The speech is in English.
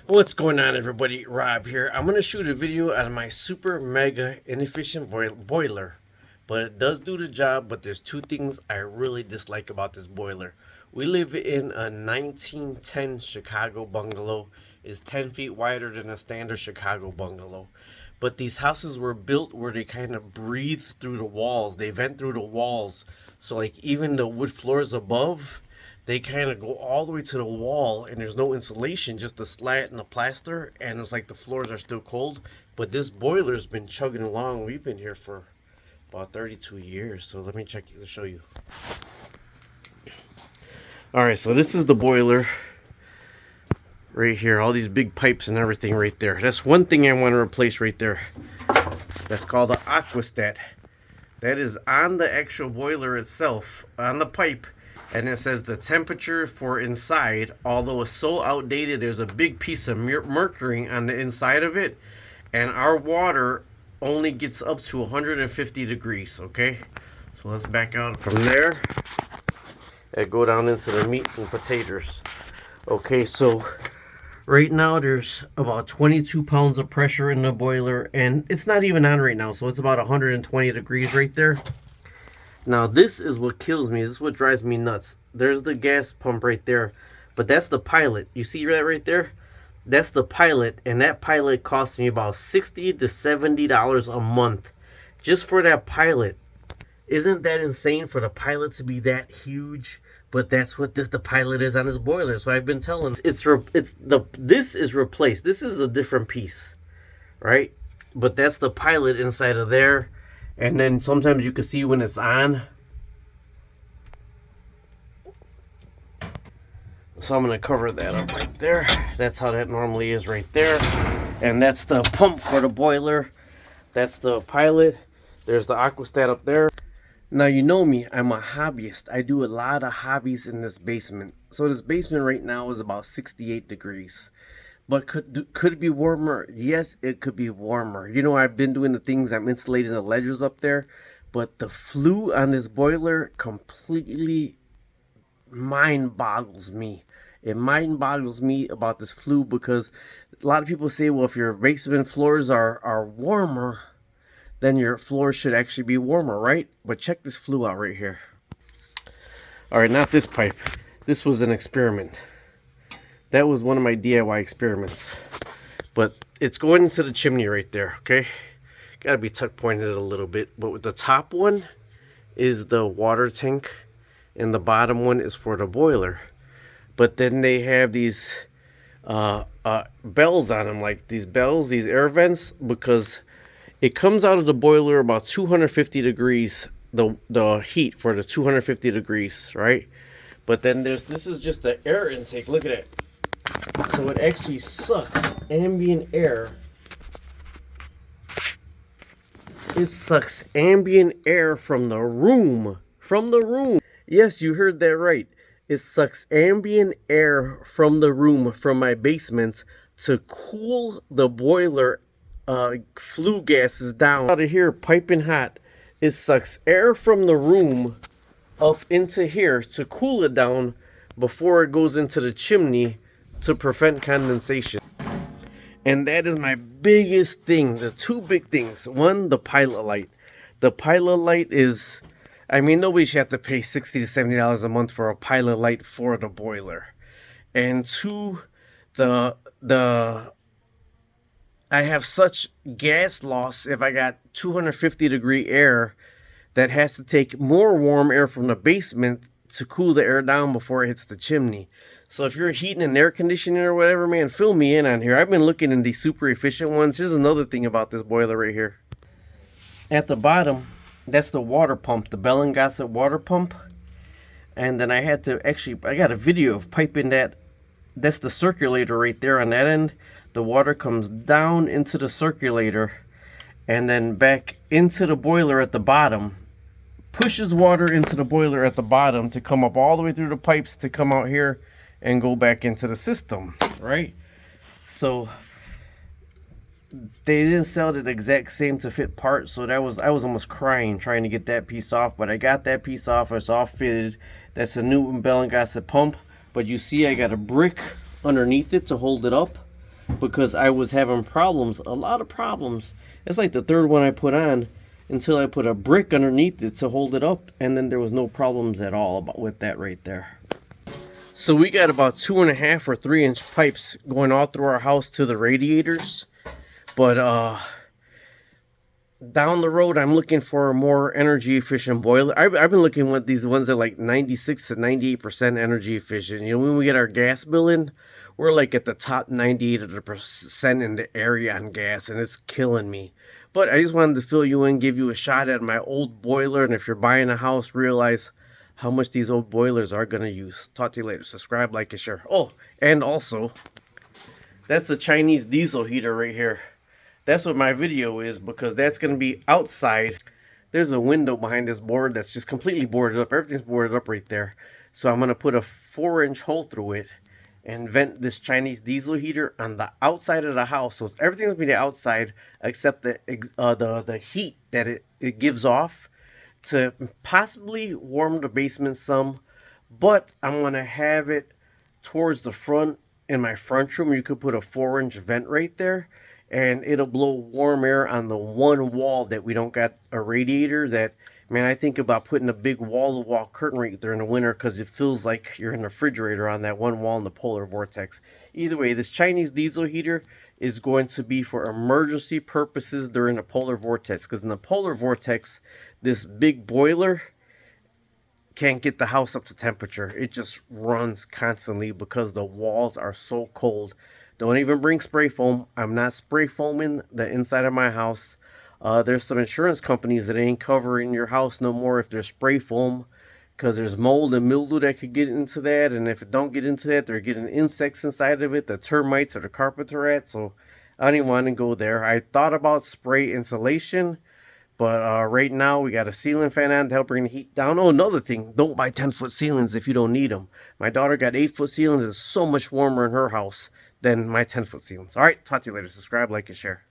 What's going on, everybody? Rob here. I'm going to shoot a video out of my super mega inefficient boiler, but it does do the job. But there's two things I really dislike about this boiler. We live in a 1910 Chicago bungalow. It's 10 feet wider than a standard Chicago bungalow, but these houses were built where they kind of breathe through the walls. They vent through the walls, so like even the wood floors above, they kind of go all the way to the wall, and there's no insulation, just the slat and the plaster, and it's like the floors are still cold. But this boiler's been chugging along. We've been here for about 32 years. So let me show you. All right, so this is the boiler right here. All these big pipes and everything right there. That's one thing I want to replace right there. That's called the aquastat. That is on the actual boiler itself, on the pipe. And it says the temperature for inside, although it's so outdated, there's a big piece of mercury on the inside of it, and our water only gets up to 150 degrees. Okay, so let's back out from there and go down into the meat and potatoes. Okay, so right now there's about 22 pounds of pressure in the boiler, and it's not even on right now, so it's about 120 degrees right there. Now this is what kills me. This is what drives me nuts. There's the gas pump right there, but that's the pilot. You see that right there? That's the pilot, and that pilot costs me about $60 to $70 a month just for that pilot. Isn't that insane for the pilot to be that huge? But that's what the pilot is on this boiler. So I've been telling, this is replaced. This is a different piece, right? But that's the pilot inside of there. And then sometimes you can see when it's on. So I'm going to cover that up right there. That's how that normally is right there. And that's the pump for the boiler. That's the pilot. There's the aquastat up there. Now you know me, I'm a hobbyist. I do a lot of hobbies in this basement. So this basement right now is about 68 degrees. But could it be warmer? Yes, it could be warmer. You know, I've been doing the things, I'm insulating the ledgers up there. But the flue on this boiler completely mind boggles me. It mind boggles me about this flue, because a lot of people say, well, if your basement floors are warmer, then your floors should actually be warmer, right? But check this flue out right here. All right, not this pipe. This was an experiment. That was one of my DIY experiments. But it's going into the chimney right there, okay? Gotta be tuck pointed a little bit. But with the top one is the water tank, and the bottom one is for the boiler. But then they have these bells on them, like these bells, these air vents, because it comes out of the boiler about 250 degrees, the heat for the 250 degrees, right? But then this is just the air intake. Look at it. So it actually sucks ambient air. It sucks ambient air from the room. From the room. Yes, you heard that right. It sucks ambient air from the room, from my basement, to cool the boiler flue gases down. Out of here, piping hot. It sucks air from the room up into here to cool it down before it goes into the chimney to prevent condensation. And that is my biggest thing. The two big things. One, the pilot light. The pilot light is, I mean, nobody should have to pay $60 to $70 a month for a pilot light for the boiler. And two, I have such gas loss if I got 250 degree air that has to take more warm air from the basement to cool the air down before it hits the chimney. So if you're heating and air conditioning or whatever, man, fill me in on here. I've been looking in these super efficient ones. Here's another thing about this boiler right here. At the bottom, that's the water pump, the Bell & Gossett water pump. And then I had to I got a video of piping that. That's the circulator right there on that end. The water comes down into the circulator and then back into the boiler at the bottom. Pushes water into the boiler at the bottom to come up all the way through the pipes to come out here and go back into the system, right? So they didn't sell the exact same to fit part, so I was almost crying trying to get that piece off, but I got that piece off. It's all fitted. That's a new Bell & Gossett pump, but you see I got a brick underneath it to hold it up. because I was having problems, a lot of problems. It's like the third one I put on until I put a brick underneath it to hold it up, and then there was no problems at all with that right there. So we got about 2.5 or 3 inch pipes going all through our house to the radiators. But down the road, I'm looking for a more energy efficient boiler. I've been looking at these ones that are like 96 to 98% energy efficient. You know, when we get our gas bill in, we're like at the top 98% in the area on gas, and it's killing me. But I just wanted to fill you in, give you a shot at my old boiler, and if you're buying a house, realize how much these old boilers are going to use. Talk to you later. Subscribe, like, and share. Oh, and also, that's a Chinese diesel heater right here. That's what my video is, because that's going to be outside. There's a window behind this board that's just completely boarded up. Everything's boarded up right there. So I'm going to put a 4-inch hole through it and vent this Chinese diesel heater on the outside of the house. So everything's going to be outside except the heat that it gives off to possibly warm the basement some. But I'm going to have it towards the front in my front room. You could put a 4-inch vent right there, and it'll blow warm air on the one wall that we don't got a radiator. That, man, I think about putting a big wall-to-wall curtain right there in the winter, because it feels like you're in a refrigerator on that one wall in the polar vortex. Either way, this Chinese diesel heater is going to be for emergency purposes during the polar vortex, because in the polar vortex, this big boiler can't get the house up to temperature. It just runs constantly because the walls are so cold. Don't even bring spray foam. I'm not spray foaming the inside of my house. There's some insurance companies that ain't covering your house no more if there's spray foam, because there's mold and mildew that could get into that, and if it don't get into that, they're getting insects inside of it, the termites or the carpenter rats. So I don't even want to go there. I thought about spray insulation, but right now we got a ceiling fan on to help bring the heat down. Oh, another thing, don't buy 10-foot ceilings if you don't need them. My daughter got 8-foot ceilings. It's so much warmer in her house than my 10-foot ceilings. All right, talk to you later. Subscribe, like, and share.